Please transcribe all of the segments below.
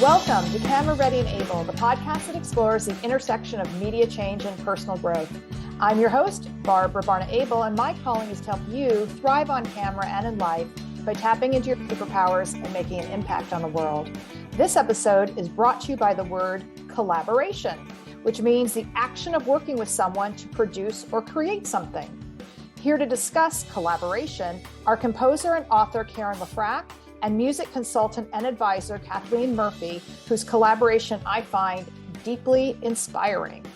Welcome to Camera Ready and Able, the podcast that explores the intersection of media change and personal growth. I'm your host, Barbara Barna-Abel, and my calling is to help you thrive on camera and in life by tapping into your superpowers and making an impact on the world. This episode is brought to you by the word collaboration, which means the action of working with someone to produce or create something. Here to discuss collaboration are composer and author Karen LeFrak and music consultant and advisor Cathleen Murphy, whose collaboration I find deeply inspiring.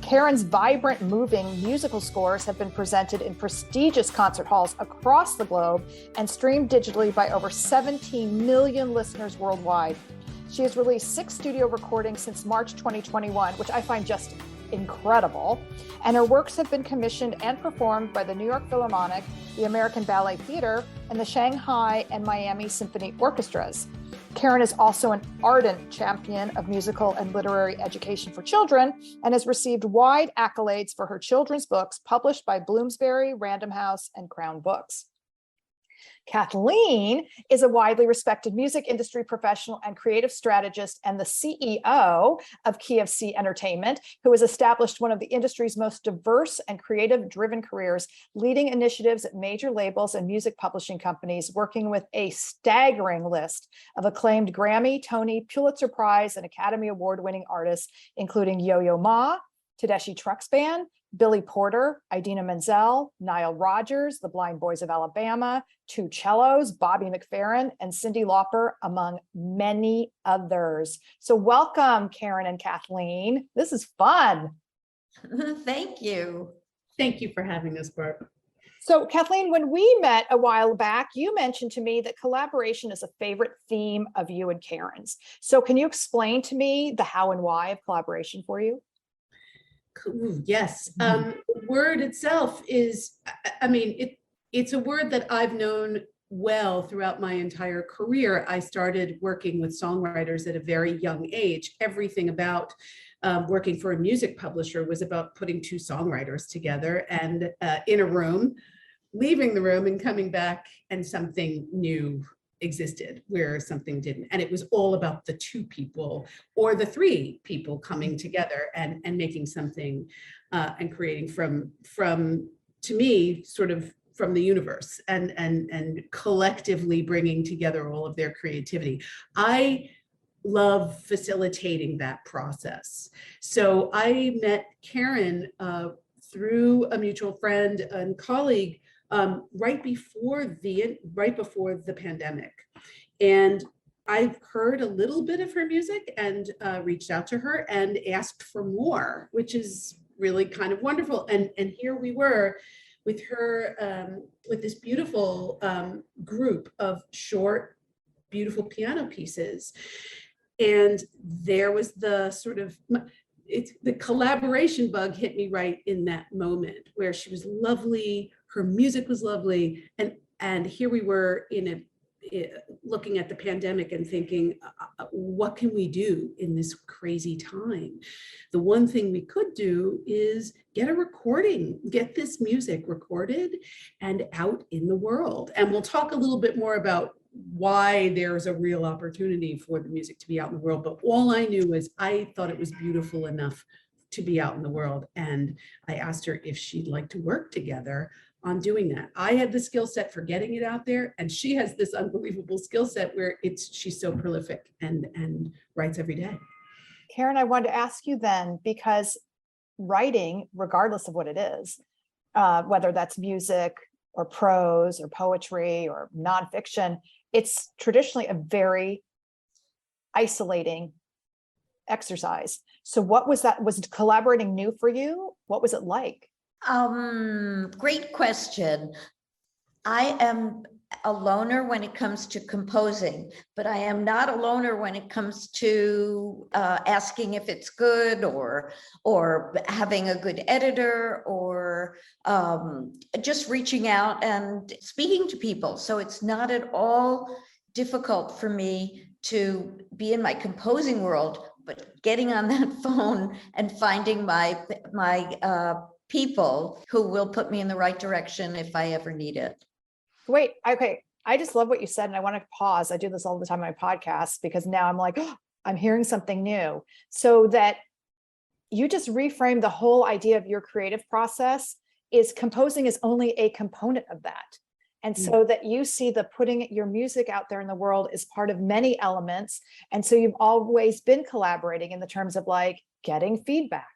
Karen's vibrant, moving musical scores have been presented in prestigious concert halls across the globe and streamed digitally by over 17 million listeners worldwide. She has released 6 studio recordings since March 2021, which I find just incredible. And her works have been commissioned and performed by the New York Philharmonic, the American Ballet Theatre, and the Shanghai and Miami Symphony Orchestras. Karen is also an ardent champion of musical and literary education for children and has received wide accolades for her children's books published by Bloomsbury, Random House, and Crown Books. Cathleen is a widely respected music industry professional and creative strategist and the CEO of KFC Entertainment, who has established one of the industry's most diverse and creative-driven careers, leading initiatives at major labels and music publishing companies, working with a staggering list of acclaimed Grammy, Tony, Pulitzer Prize, and Academy Award-winning artists, including Yo-Yo Ma, Tedeschi Trucks Band, Billy Porter, Idina Menzel, Nile Rodgers, the Blind Boys of Alabama, Two Cellos, Bobby McFerrin, and Cyndi Lauper, among many others. So welcome, Karen and Kathleen. This is fun. Thank you. Thank you for having us, Barb. So Kathleen, when we met a while back, you mentioned to me that collaboration is a favorite theme of you and Karen's. So can you explain to me the how and why of collaboration for you? Yes. Word itself is, it's a word that I've known well throughout my entire career. I started working with songwriters at a very young age. Everything about working for a music publisher was about putting 2 songwriters together and in a room, leaving the room and coming back, and something new existed where something didn't. And it was all about the 2 people or the 3 people coming together and making something and creating from, to me, sort of from the universe and collectively bringing together all of their creativity. I love facilitating that process. So I met Karen through a mutual friend and colleague right before the pandemic. And I've heard a little bit of her music and reached out to her and asked for more, which is really kind of wonderful. And here we were with her, with this beautiful group of short, beautiful piano pieces. And there was the sort of, the collaboration bug hit me right in that moment, where she was lovely, her music was lovely, and here we were looking at the pandemic and thinking, what can we do in this crazy time? The one thing we could do is get a recording, get this music recorded and out in the world. And we'll talk a little bit more about why there's a real opportunity for the music to be out in the world. But all I knew was I thought it was beautiful enough to be out in the world. And I asked her if she'd like to work together on doing that. I had the skill set for getting it out there, and she has this unbelievable skill set where she's so prolific and writes every day. Karen, I wanted to ask you then, because writing, regardless of what it is, whether that's music or prose or poetry or nonfiction, it's traditionally a very isolating exercise. So what was that? Was collaborating new for you? What was it like? Great question. I am a loner when it comes to composing, but I am not a loner when it comes to asking if it's good or having a good editor or just reaching out and speaking to people. So it's not at all difficult for me to be in my composing world, but getting on that phone and finding my people who will put me in the right direction if I ever need it. Wait, okay. I just love what you said. And I want to pause. I do this all the time on my podcast because now I'm like, oh, I'm hearing something new. So that you just reframe the whole idea of your creative process is composing is only a component of that. And so that you see the putting your music out there in the world is part of many elements. And so you've always been collaborating in the terms of like getting feedback.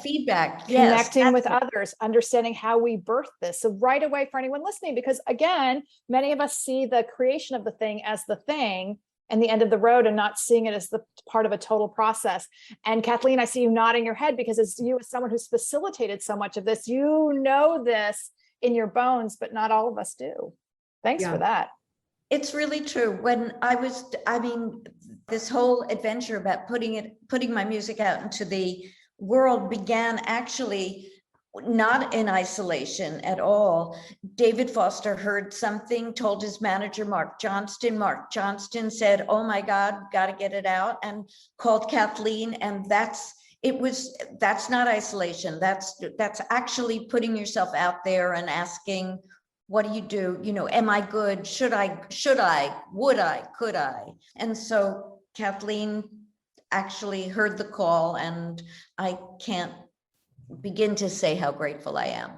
Feedback, Connecting yes, with others, understanding how we birth this. So right away for anyone listening, because again, many of us see the creation of the thing as the thing and the end of the road and not seeing it as the part of a total process. And Kathleen, I see you nodding your head because as someone who's facilitated so much of this, you know this in your bones, but not all of us do. Thanks for that. It's really true. When this whole adventure about putting my music out into the world began actually not in isolation at all. David Foster heard something, told his manager, Mark Johnston. Mark Johnston said, oh my God, got to get it out, and called Kathleen. And that's not isolation. That's actually putting yourself out there and asking, what do you do? You know, am I good? Should I, would I, could I? And so Kathleen actually heard the call, and I can't begin to say how grateful I am.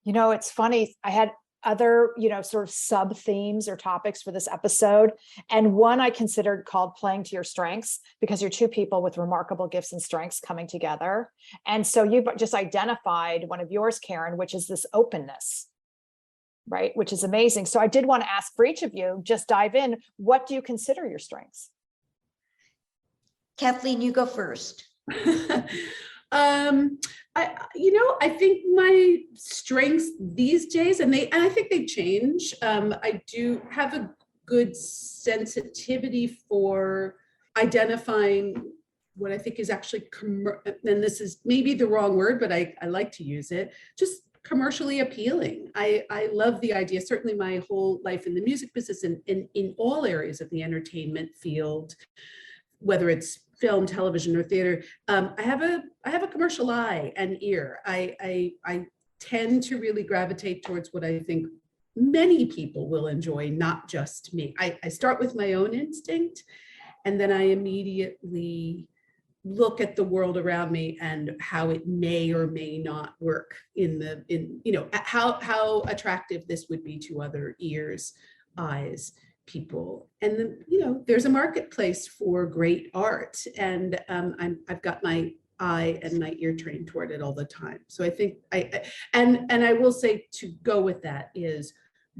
You know, it's funny. I had other, sort of sub themes or topics for this episode. And one I considered called playing to your strengths, because you're two people with remarkable gifts and strengths coming together. And so you've just identified one of yours, Karen, which is this openness, right? Which is amazing. So I did want to ask for each of you, just dive in. What do you consider your strengths? Kathleen, you go first. I think my strengths these days, and I think they change. I do have a good sensitivity for identifying what I think is actually, and this is maybe the wrong word, but I like to use it, just commercially appealing. I love the idea, certainly my whole life in the music business and in all areas of the entertainment field, whether it's film, television, or theater. I have a commercial eye and ear. I tend to really gravitate towards what I think many people will enjoy, not just me. I start with my own instinct, and then I immediately look at the world around me and how it may or may not work how attractive this would be to other ears, eyes, people. And then, there's a marketplace for great art, and I've got my eye and my ear trained toward it all the time. So I think I will say, to go with that is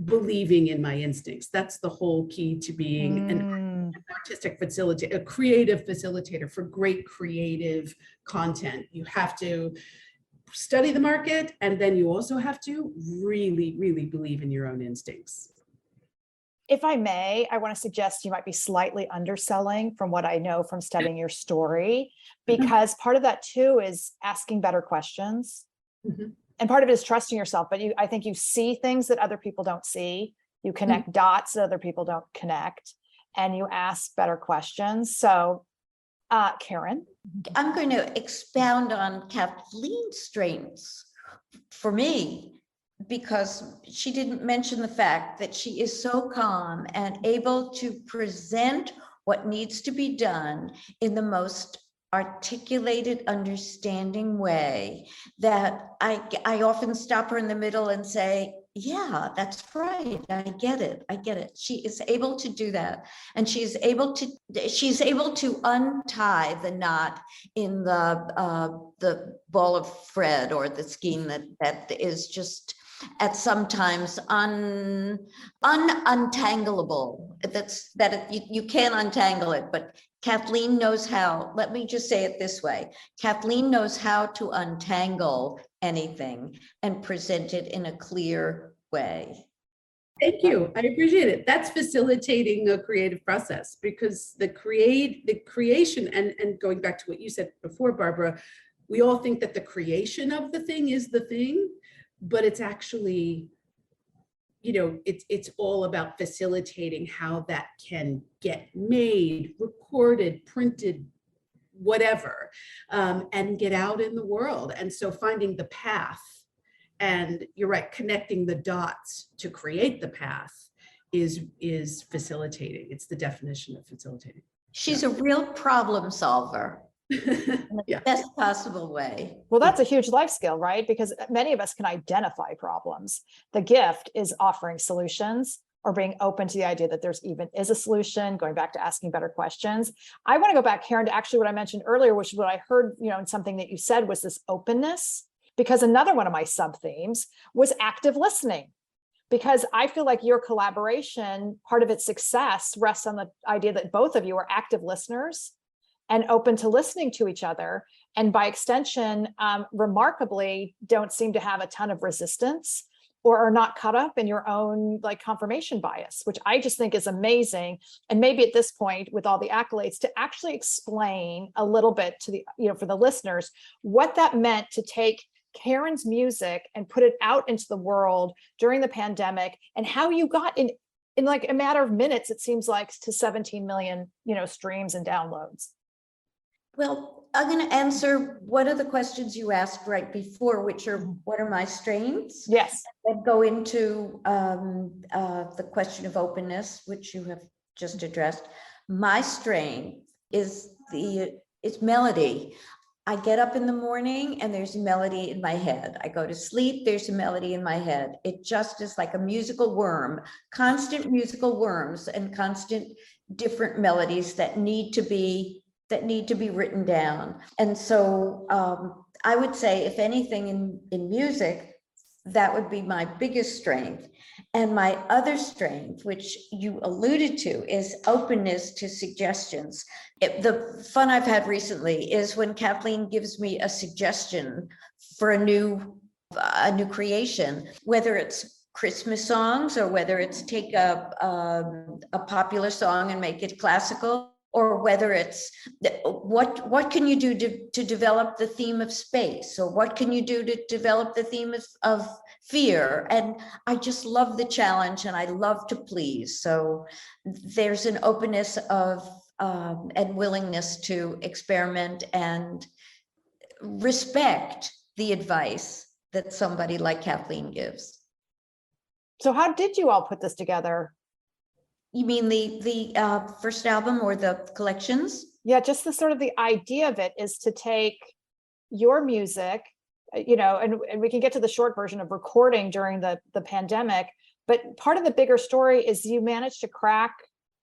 believing in my instincts. That's the whole key to being an artistic facilitator, a creative facilitator for great creative content. You have to study the market, and then you also have to really, really believe in your own instincts. If I may, I want to suggest you might be slightly underselling from what I know from studying your story, because part of that too is asking better questions. And part of it is trusting yourself, but I think you see things that other people don't see. You connect dots that other people don't connect, and you ask better questions. So, Karen? I'm going to expound on Kathleen's strengths for me, because she didn't mention the fact that she is so calm and able to present what needs to be done in the most articulated, understanding way that I often stop her in the middle and say, yeah, that's right. I get it. She is able to do that. And she's able to untie the knot in the ball of thread or the skein that is just at sometimes untangleable. You can't untangle it, but Kathleen knows how. Let me just say it this way. Kathleen knows how to untangle anything and present it in a clear way. Thank you. I appreciate it. That's facilitating a creative process, because the creation, and going back to what you said before, Barbara, we all think that the creation of the thing is the thing, but it's actually, it's all about facilitating how that can get made, recorded, printed, whatever, and get out in the world. And so finding the path, and you're right, connecting the dots to create the path is facilitating. It's the definition of facilitating. She's a real problem solver in the Yeah. best possible way. Well, that's a huge life skill, right? Because many of us can identify problems. The gift is offering solutions or being open to the idea that there's even is a solution, going back to asking better questions. I want to go back, Karen, to actually what I mentioned earlier, which is what I heard, in something that you said was this openness, because another one of my sub themes was active listening. Because I feel like your collaboration, part of its success rests on the idea that both of you are active listeners and open to listening to each other. And by extension, remarkably, don't seem to have a ton of resistance or are not caught up in your own confirmation bias, which I just think is amazing. And maybe at this point, with all the accolades, to actually explain a little bit to the, for the listeners, what that meant to take Karen's music and put it out into the world during the pandemic, and how you got in a matter of minutes, it seems like, to 17 million, streams and downloads. Well, I'm going to answer one of the questions you asked right before, which are, what are my strengths? Yes. And go into the question of openness, which you have just addressed. My strength is melody. I get up in the morning and there's a melody in my head. I go to sleep, there's a melody in my head. It just is like a musical worm, constant musical worms and constant different melodies that need to be written down. And so I would say, if anything in music, that would be my biggest strength. And my other strength, which you alluded to, is openness to suggestions. The fun I've had recently is when Kathleen gives me a suggestion for a new creation, whether it's Christmas songs or whether it's take a popular song and make it classical, or whether it's what can you do to develop the theme of space, or what can you do to develop the theme of fear. And I just love the challenge and I love to please. So there's an openness of and willingness to experiment and respect the advice that somebody like Kathleen gives. So how did you all put this together? You mean the first album or the collections? Yeah, just the sort of the idea of it is to take your music, and we can get to the short version of recording during the pandemic, but part of the bigger story is you managed to crack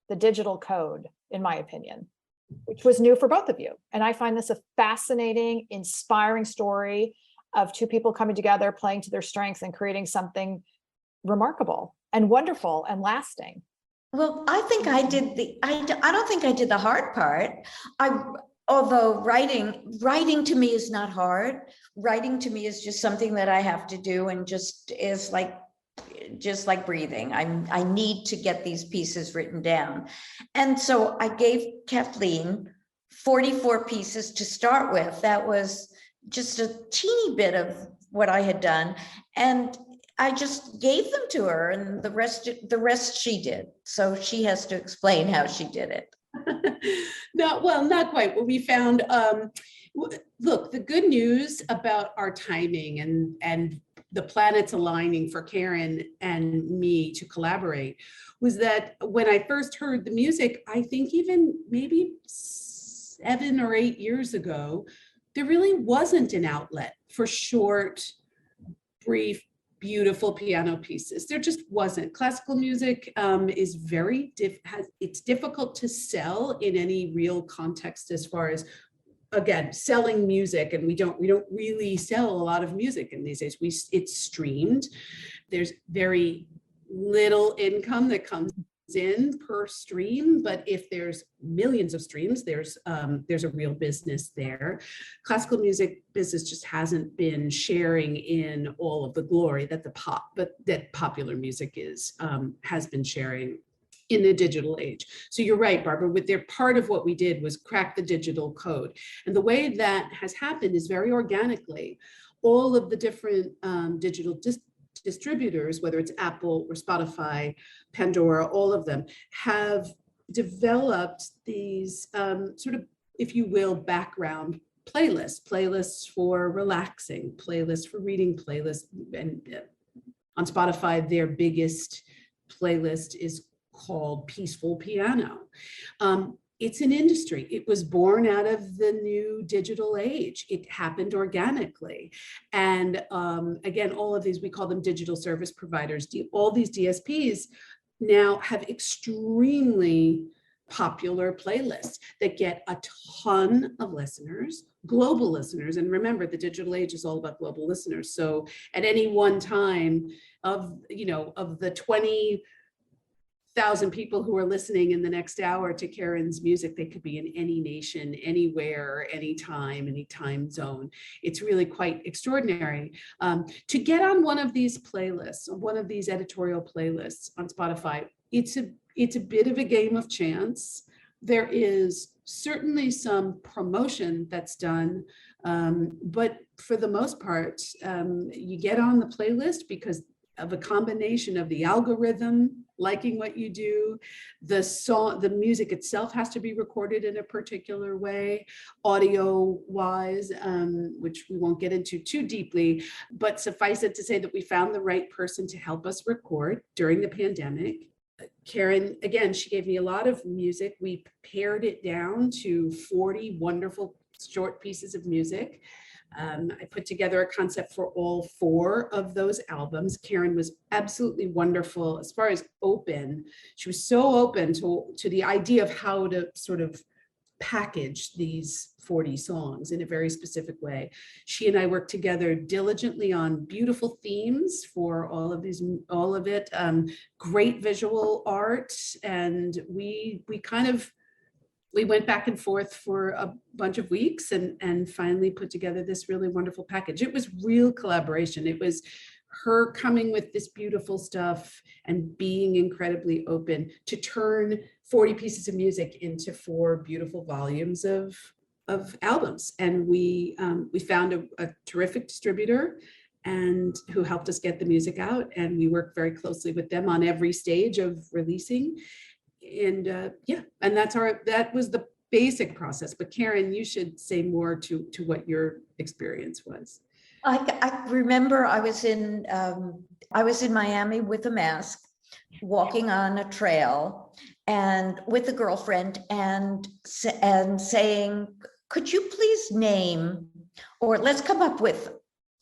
the digital code, in my opinion, which was new for both of you. And I find this a fascinating, inspiring story of two people coming together, playing to their strengths and creating something remarkable and wonderful and lasting. Well, I think I did I don't think I did the hard part. Although writing to me is not hard. Writing to me is just something that I have to do, and just like breathing. I need to get these pieces written down. And so I gave Kathleen 44 pieces to start with. That was just a teeny bit of what I had done. And I just gave them to her, and the rest she did. So she has to explain how she did it. No, well, not quite. Well, we found, look, the good news about our timing and the planets aligning for Karen and me to collaborate was that when I first heard the music, I think even maybe 7 or 8 years ago, there really wasn't an outlet for short, brief, beautiful piano pieces. There just wasn't. Classical music is very it's difficult to sell in any real context, as far as, again, selling music, and we don't really sell a lot of music in these days. It's streamed. There's very little income that comes in per stream, but if there's millions of streams, there's a real business there. Classical music business just hasn't been sharing in all of the glory that that popular music has been sharing in the digital age. So you're right, Barbara, part of what we did was crack the digital code. And the way that has happened is very organically. All of the different digital distributors, whether it's Apple or Spotify, Pandora, all of them have developed these sort of, if you will, background playlists for relaxing, playlists for reading, playlists. And on Spotify, their biggest playlist is called Peaceful Piano. it's an industry. It was born out of the new digital age. It happened organically. And again, all of these, we call them digital service providers. All these DSPs now have extremely popular playlists that get a ton of listeners, global listeners. And remember, the digital age is all about global listeners. So at any one time of the 20,000 people who are listening in the next hour to Karen's music, they could be in any nation, anywhere, anytime, any time zone. It's really quite extraordinary. To get on one of these playlists, one of these editorial playlists on Spotify, it's a bit of a game of chance. There is certainly some promotion that's done, but for the most part, you get on the playlist because of a combination of the algorithm liking what you do, the song, the music itself has to be recorded in a particular way, audio wise, which we won't get into too deeply, but suffice it to say that we found the right person to help us record during the pandemic. Karen, again, she gave me a lot of music. We pared it down to 40 wonderful short pieces of music. I put together a concept for all 4 of those albums. Karen was absolutely wonderful as far as open. She was so open to the idea of how to sort of package these 40 songs in a very specific way. She and I worked together diligently on beautiful themes for all of it, great visual art. And we went back and forth for a bunch of weeks and finally put together this really wonderful package. It was real collaboration. It was her coming with this beautiful stuff and being incredibly open to turn 40 pieces of music into 4 beautiful volumes of albums. And we found a terrific distributor and who helped us get the music out. And we worked very closely with them on every stage of releasing. And and that was the basic process. But Karen, you should say more to what your experience was. I remember I was in Miami with a mask, walking on a trail, and with a girlfriend, and saying, "Could you please name, or let's come up with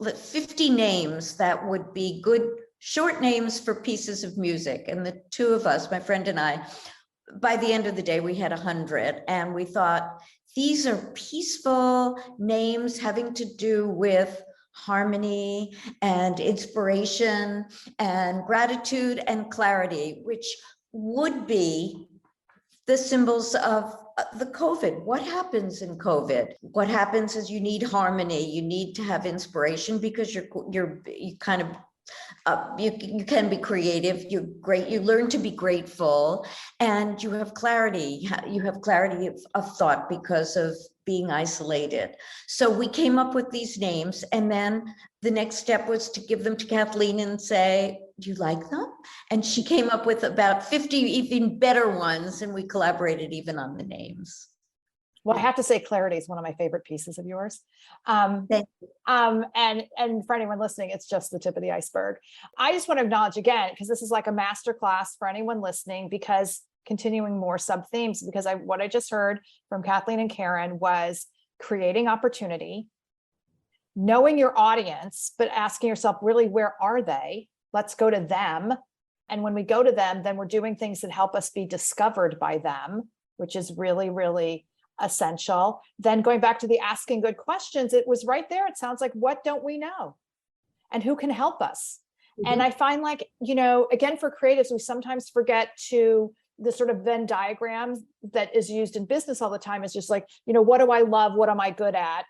50 names that would be good short names for pieces of music." And the 2 of us, my friend and I, by the end of the day, we had 100, and we thought these are peaceful names having to do with harmony and inspiration and gratitude and clarity, which would be the symbols of the COVID. What happens in COVID? What happens is you need harmony. You need to have inspiration because you kind of you can be creative. You're great. You learn to be grateful, and you have clarity. You have clarity of thought because of being isolated. So we came up with these names, and then the next step was to give them to Kathleen and say, "Do you like them?" And she came up with about 50 even better ones, and we collaborated even on the names. Well, I have to say, clarity is one of my favorite pieces of yours. Thank you. And for anyone listening, it's just the tip of the iceberg. I just want to acknowledge again, because this is like a masterclass for anyone listening, because continuing more sub themes, because what I just heard from Kathleen and Karen was creating opportunity, knowing your audience, but asking yourself, really, where are they? Let's go to them. And when we go to them, then we're doing things that help us be discovered by them, which is really, really essential. Then going back to the asking good questions, it was right there. It sounds like, what don't we know? And who can help us? Mm-hmm. And I find like, again, for creatives, we sometimes forget the sort of Venn diagram that is used in business all the time is just like, what do I love? What am I good at?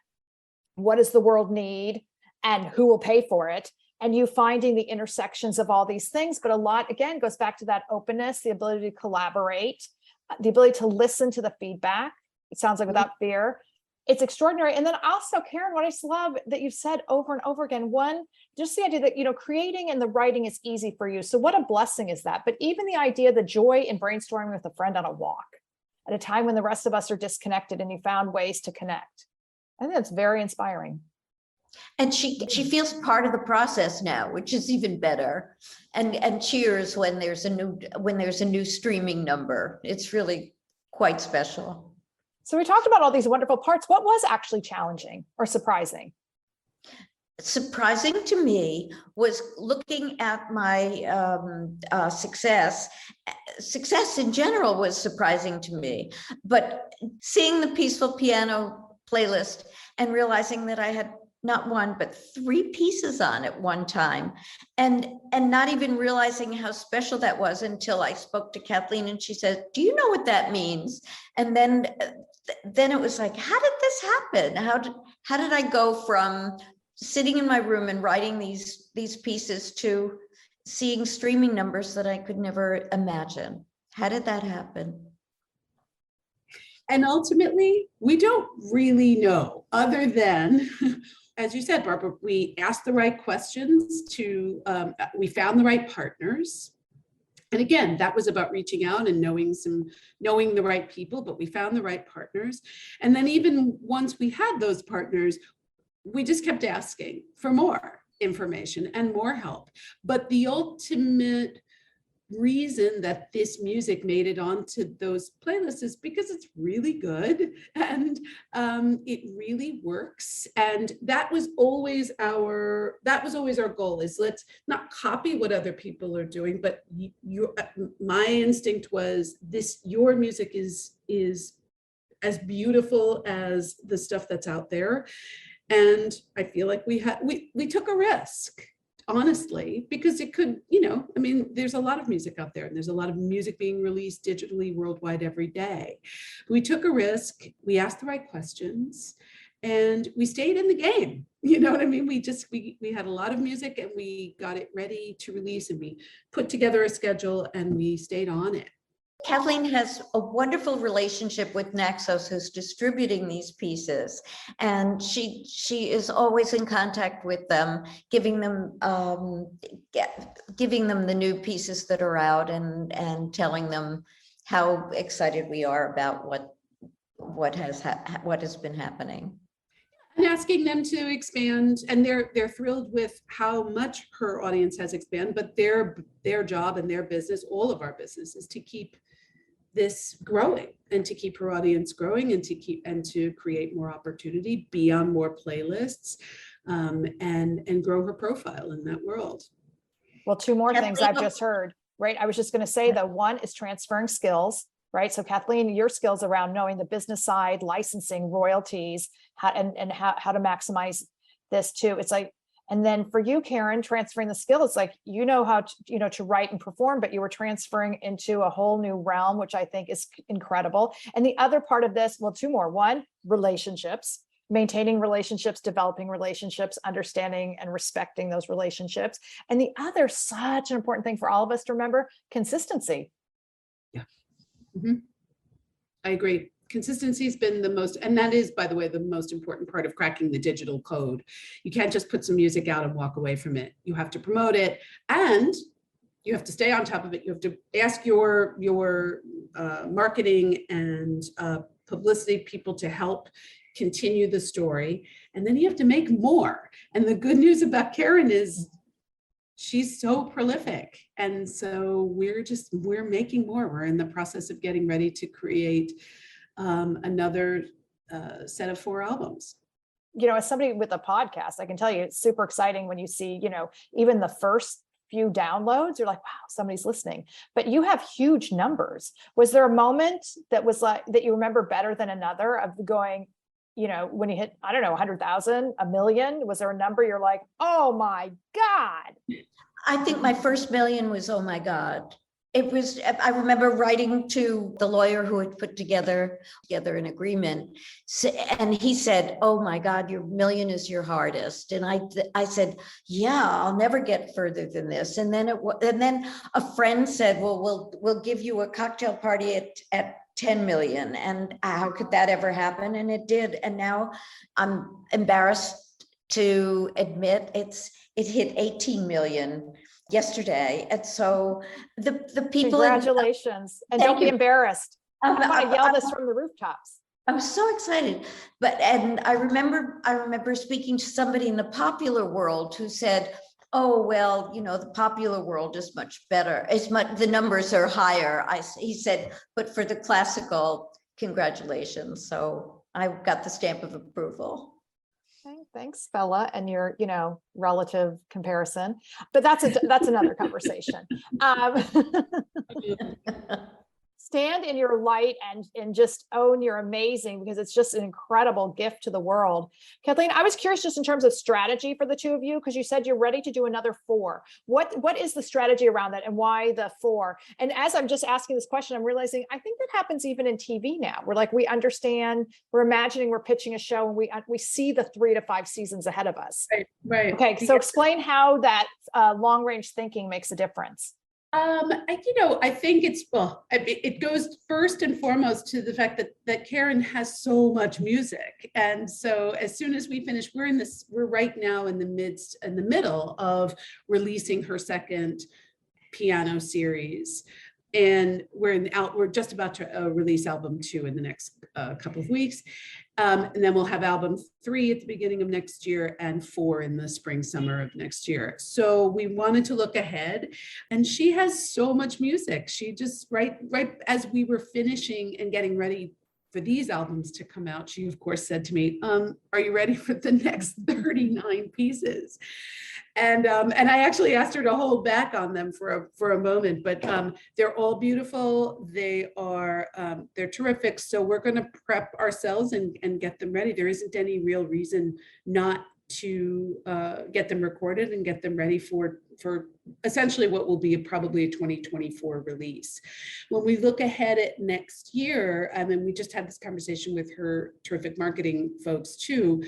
What does the world need? And who will pay for it? And you finding the intersections of all these things. But a lot, again, goes back to that openness, the ability to collaborate, the ability to listen to the feedback. It sounds like without fear. It's extraordinary. And then also, Karen, what I just love that you've said over and over again, one, just the idea that, creating and the writing is easy for you. So what a blessing is that? But even the idea, the joy in brainstorming with a friend on a walk at a time when the rest of us are disconnected and you found ways to connect. I think that's very inspiring. And she feels part of the process now, which is even better. And cheers when there's a new streaming number. It's really quite special. So we talked about all these wonderful parts. What was actually challenging or surprising? Surprising to me was looking at my success. Success in general was surprising to me, but seeing the Peaceful Piano playlist and realizing that I had not one, but 3 pieces on at one time, and not even realizing how special that was until I spoke to Kathleen and she said, "Do you know what that means?" And then it was like, how did this happen? How did I go from sitting in my room and writing these pieces to seeing streaming numbers that I could never imagine? How did that happen? And ultimately, we don't really know, other than, as you said, Barbara, we asked the right questions we found the right partners. And again, that was about reaching out and knowing the right people, but we found the right partners. And then even once we had those partners, we just kept asking for more information and more help. But the ultimate reason that this music made it onto those playlists is because it's really good and it really works. And that was always our goal, is let's not copy what other people are doing, but my instinct was your music is as beautiful as the stuff that's out there. And I feel like we took a risk, honestly, because it could, there's a lot of music out there and there's a lot of music being released digitally worldwide every day. We took a risk, we asked the right questions, and we stayed in the game. You know what I mean? We had a lot of music and we got it ready to release, and we put together a schedule and we stayed on it. Kathleen has a wonderful relationship with Naxos, who's distributing these pieces, and she is always in contact with them, giving them the new pieces that are out, and telling them how excited we are about what has been happening. And asking them to expand, and they're thrilled with how much her audience has expanded, but their job and their business, all of our business, is to keep this growing and to keep her audience growing and to create more opportunity, be on more playlists, and grow her profile in that world. Well, 2 more things I've just heard, right? I was just going to say that one is transferring skills, right? So Kathleen, your skills around knowing the business side, licensing, royalties, how to maximize this too. It's like, and then for you, Karen, transferring the skill, it's like, how to write and perform, but you were transferring into a whole new realm, which I think is incredible. And the other part of this, well, 2 more. One, relationships, maintaining relationships, developing relationships, understanding and respecting those relationships. And the other, such an important thing for all of us to remember, consistency. Yeah. Mm-hmm. I agree. Consistency has been the most, and that is, by the way, the most important part of cracking the digital code. You can't just put some music out and walk away from it. You have to promote it, and you have to stay on top of it. You have to ask your marketing and publicity people to help continue the story. And then you have to make more. And the good news about Karen is she's so prolific. And so we're making more. We're in the process of getting ready to create another set of 4 albums. As somebody with a podcast, I can tell you it's super exciting when you see, even the first few downloads, you're like, wow, somebody's listening, but you have huge numbers. Was there a moment that was like, that you remember better than another of going, when you hit, 100,000, 1 million, was there a number you're like, oh my God? I think my first million was, oh my God. It was, I remember writing to the lawyer who had put together an agreement. And he said, oh my God, your million is your hardest. And I said, yeah, I'll never get further than this. And then a friend said, well, we'll give you a cocktail party at 10 million. And how could that ever happen? And it did. And now I'm embarrassed to admit it hit 18 million yesterday. And so the people, congratulations, and don't be embarrassed. I'm going to yell this from the rooftops. I'm so excited. And I remember speaking to somebody in the popular world who said, oh, well, the popular world is much better. The numbers are higher. He said, but for the classical, congratulations. So I got the stamp of approval. Okay, thanks, Bella, and your, relative comparison, but that's another conversation. Stand in your light and just own your amazing, because it's just an incredible gift to the world. Kathleen, I was curious just in terms of strategy for the two of you, because you said you're ready to do another 4. What is the strategy around that, and why the 4? And as I'm just asking this question, I'm realizing I think that happens even in TV now. We're like, we understand, we're imagining we're pitching a show, and we see the 3 to 5 seasons ahead of us. Right. Okay, so explain how that long range thinking makes a difference. I think it goes first and foremost to the fact that Karen has so much music. And so as soon as we finish, we're right now in the middle of releasing her second piano series. And we're just about to release album 2 in the next couple of weeks. And then we'll have album 3 at the beginning of next year and 4 in the spring, summer of next year. So we wanted to look ahead, and she has so much music. She just, right as we were finishing and getting ready for these albums to come out, she of course said to me, are you ready for the next 39 pieces? And I actually asked her to hold back on them for a moment, but they're all beautiful. They're terrific. So we're going to prep ourselves and get them ready. There isn't any real reason not to get them recorded and get them ready for essentially what will be probably a 2024 release. When we look ahead at next year, and we just had this conversation with her terrific marketing folks too.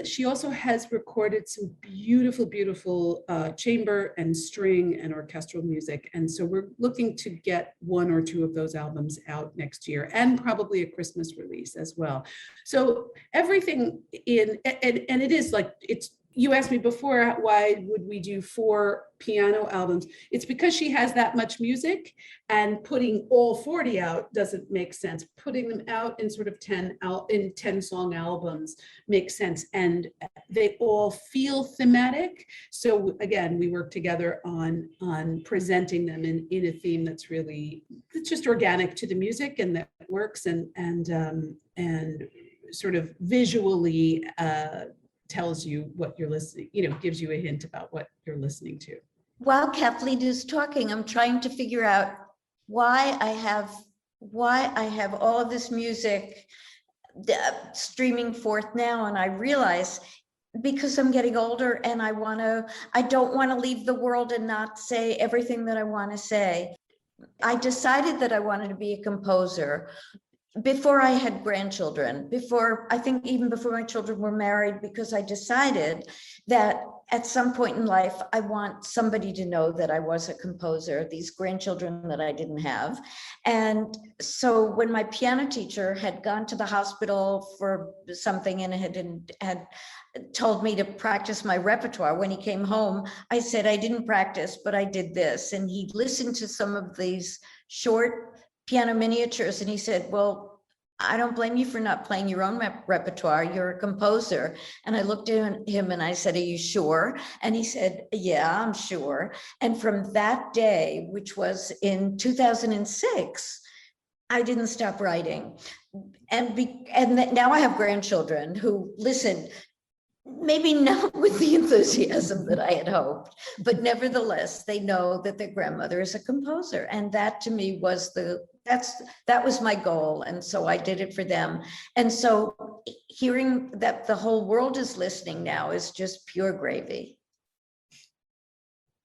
She also has recorded some beautiful chamber and string and orchestral music. And so we're looking to get 1 or 2 of those albums out next year, and probably a Christmas release as well. So everything and it is like, you asked me before, why would we do 4 piano albums? It's because she has that much music, and putting all 40 out doesn't make sense. Putting them out in sort of 10 song albums makes sense. And they all feel thematic. So again, we work together on presenting them in a theme that's just organic to the music, and that works and sort of visually tells you what you're listening, gives you a hint about what you're listening to. While Kathleen is talking, I'm trying to figure out why I have all of this music streaming forth now. And I realize, because I'm getting older and I don't want to leave the world and not say everything that I want to say. I decided that I wanted to be a composer before I had grandchildren, I think even before my children were married, because I decided that at some point in life, I want somebody to know that I was a composer, these grandchildren that I didn't have. And so when my piano teacher had gone to the hospital for something and had told me to practice my repertoire, when he came home, I said, I didn't practice, but I did this. And he listened to some of these short piano miniatures, and he said, well, I don't blame you for not playing your own repertoire. You're a composer. And I looked at him and I said, are you sure? And he said, yeah, I'm sure. And from that day, which was in 2006, I didn't stop writing. And now I have grandchildren who listen, maybe not with the enthusiasm that I had hoped, but nevertheless, they know that their grandmother is a composer. And that to me was that was my goal. And so I did it for them. And so hearing that the whole world is listening now is just pure gravy.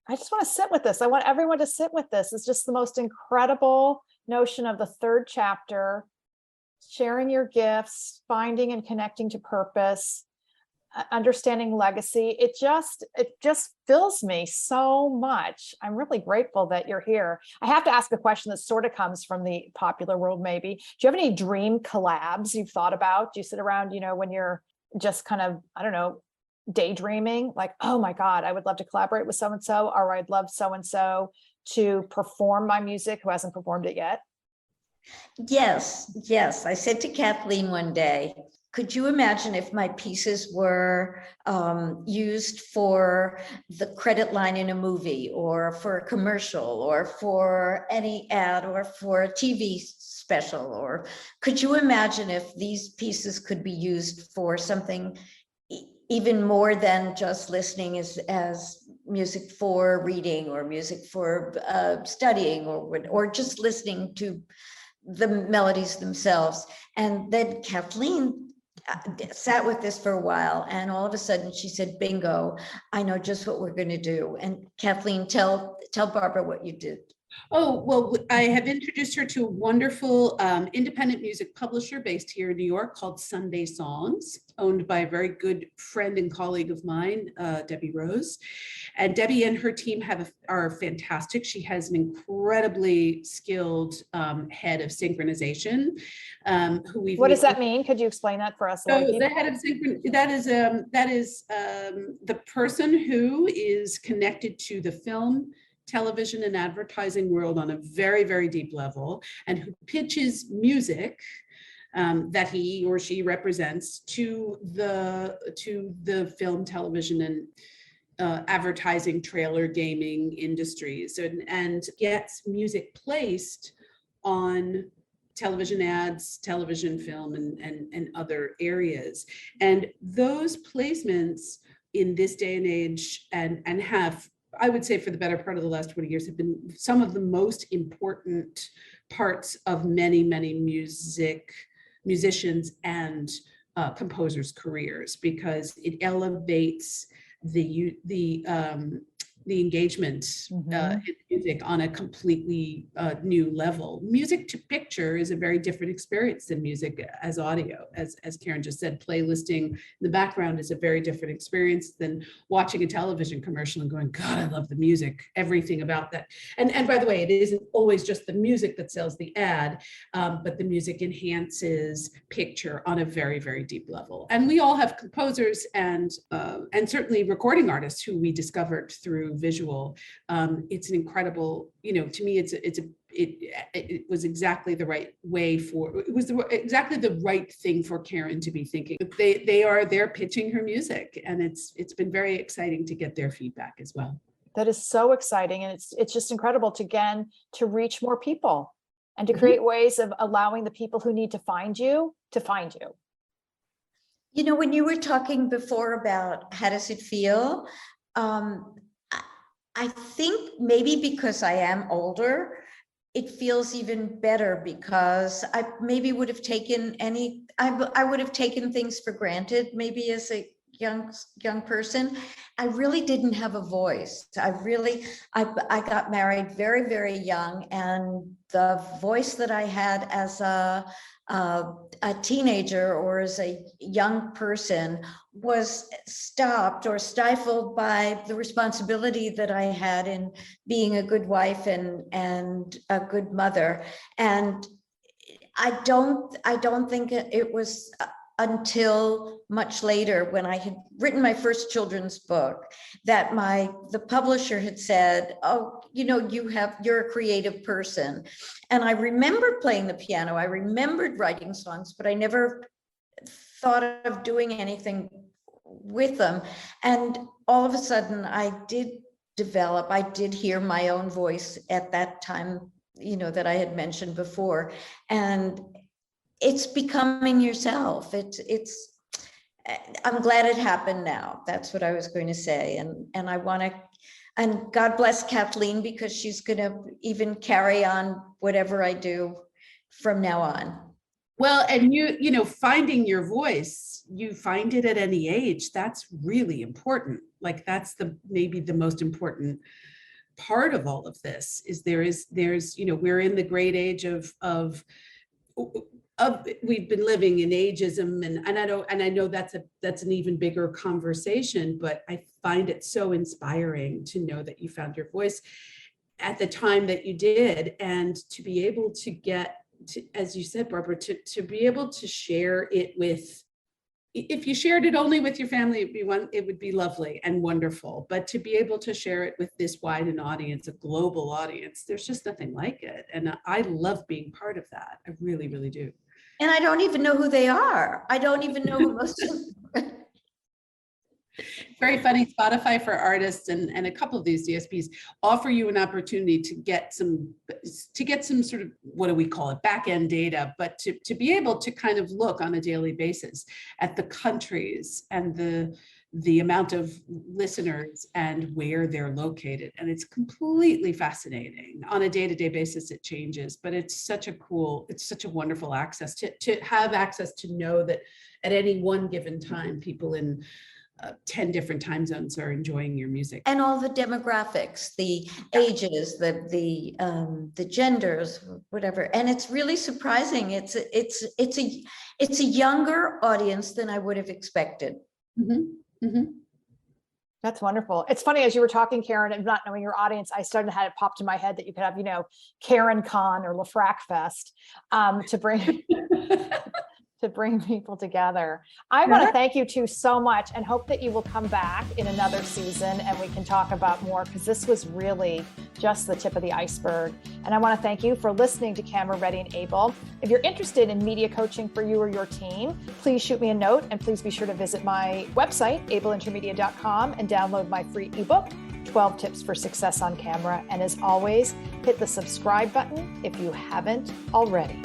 I just want to sit with this. I want everyone to sit with this. It's just the most incredible notion of the 3rd chapter, sharing your gifts, finding and connecting to purpose, understanding legacy. It just fills me so much. I'm really grateful that you're here. I have to ask a question that sort of comes from the popular world, maybe. Do you have any dream collabs you've thought about? Do you sit around, when you're just kind of, I don't know, daydreaming, like, oh my God, I would love to collaborate with so-and-so, or I'd love so-and-so to perform my music who hasn't performed it yet? Yes. I said to Kathleen one day, could you imagine if my pieces were used for the credit line in a movie, or for a commercial, or for any ad, or for a TV special? Or could you imagine if these pieces could be used for something even more than just listening, as music for reading, or music for studying, or just listening to the melodies themselves? And then Kathleen sat with this for a while, and all of a sudden she said, bingo, I know just what we're going to do. And Kathleen, tell Barbara what you did. Oh, well, I have introduced her to a wonderful independent music publisher based here in New York called Sunday Songs, owned by a very good friend and colleague of mine, Debbie Rose. And Debbie and her team are fantastic. She has an incredibly skilled head of synchronization. What does that mean? Could you explain that for us? So the head of that is the person who is connected to the film, television, and advertising world on a very, very deep level, and who pitches music that he or she represents to the film, television, and advertising, trailer, gaming industries, and gets music placed on television ads, television, film, and other areas. And those placements in this day and age, and have, I would say, for the better part of the last 20 years, have been some of the most important parts of many, many musicians and composers' careers, because it elevates the engagement in music on a completely new level. Music to picture is a very different experience than music as audio. As Karen just said, playlisting in the background is a very different experience than watching a television commercial and going, God, I love the music, everything about that. And by the way, it isn't always just the music that sells the ad, but the music enhances picture on a very, very deep level. And we all have composers and certainly recording artists who we discovered through visual. It's an incredible, to me, it was exactly the right way exactly the right thing for Karen to be thinking. They're pitching her music, and it's been very exciting to get their feedback as well. That is so exciting. And it's just incredible to reach more people and to create ways of allowing the people who need to find you to find you. When you were talking before about how does it feel, I think maybe because I am older, it feels even better, because I maybe would have taken I would have taken things for granted, maybe as a young person. I really didn't have a voice. I got married very, very young, and the voice that I had as a teenager or as a young person was stopped or stifled by the responsibility that I had in being a good wife and a good mother. And I don't think it was until much later, when I had written my first children's book, that the publisher had said, oh, you're a creative person. And I remembered playing the piano. I remembered writing songs, but I never thought of doing anything with them. And all of a sudden I did hear my own voice at that time, that I had mentioned before. And it's becoming yourself. I'm glad it happened now. That's what I was going to say. And I want to, and God bless Kathleen, because she's going to even carry on whatever I do from now on. Well, and finding your voice, you find it at any age. That's really important. Like, that's maybe the most important part of all of this. Is there's we're in the great age of we've been living in ageism, and I know that's an even bigger conversation, but I find it so inspiring to know that you found your voice at the time that you did, and to be able to get to, as you said, Barbara, to be able to share it with, if you shared it only with your family, it would be lovely and wonderful, but to be able to share it with this wide an audience, a global audience, there's just nothing like it. And I love being part of that. I really, really do. And I don't even know who they are. I don't even know who most of them. Very funny. Spotify for Artists and a couple of these DSPs offer you an opportunity to get some sort of, what do we call it, back end data, but to be able to kind of look on a daily basis at the countries and the amount of listeners and where they're located. And it's completely fascinating. On a day-to-day basis, it changes, but it's such a wonderful access to have access to know that at any one given time, people in 10 different time zones are enjoying your music. And all the demographics, the ages, the genders, whatever. And it's really surprising. It's a younger audience than I would have expected. Mm-hmm. Mm-hmm. That's wonderful. It's funny, as you were talking, Karen, and not knowing your audience, I started to have it popped in my head that you could have, Karen Con or LeFrak Fest to bring people together. I want to thank you two so much and hope that you will come back in another season and we can talk about more, because this was really just the tip of the iceberg. And I want to thank you for listening to Camera Ready and Able. If you're interested in media coaching for you or your team, please shoot me a note, and please be sure to visit my website, ableintermedia.com, and download my free ebook, 12 Tips for Success on Camera. And as always, hit the subscribe button if you haven't already.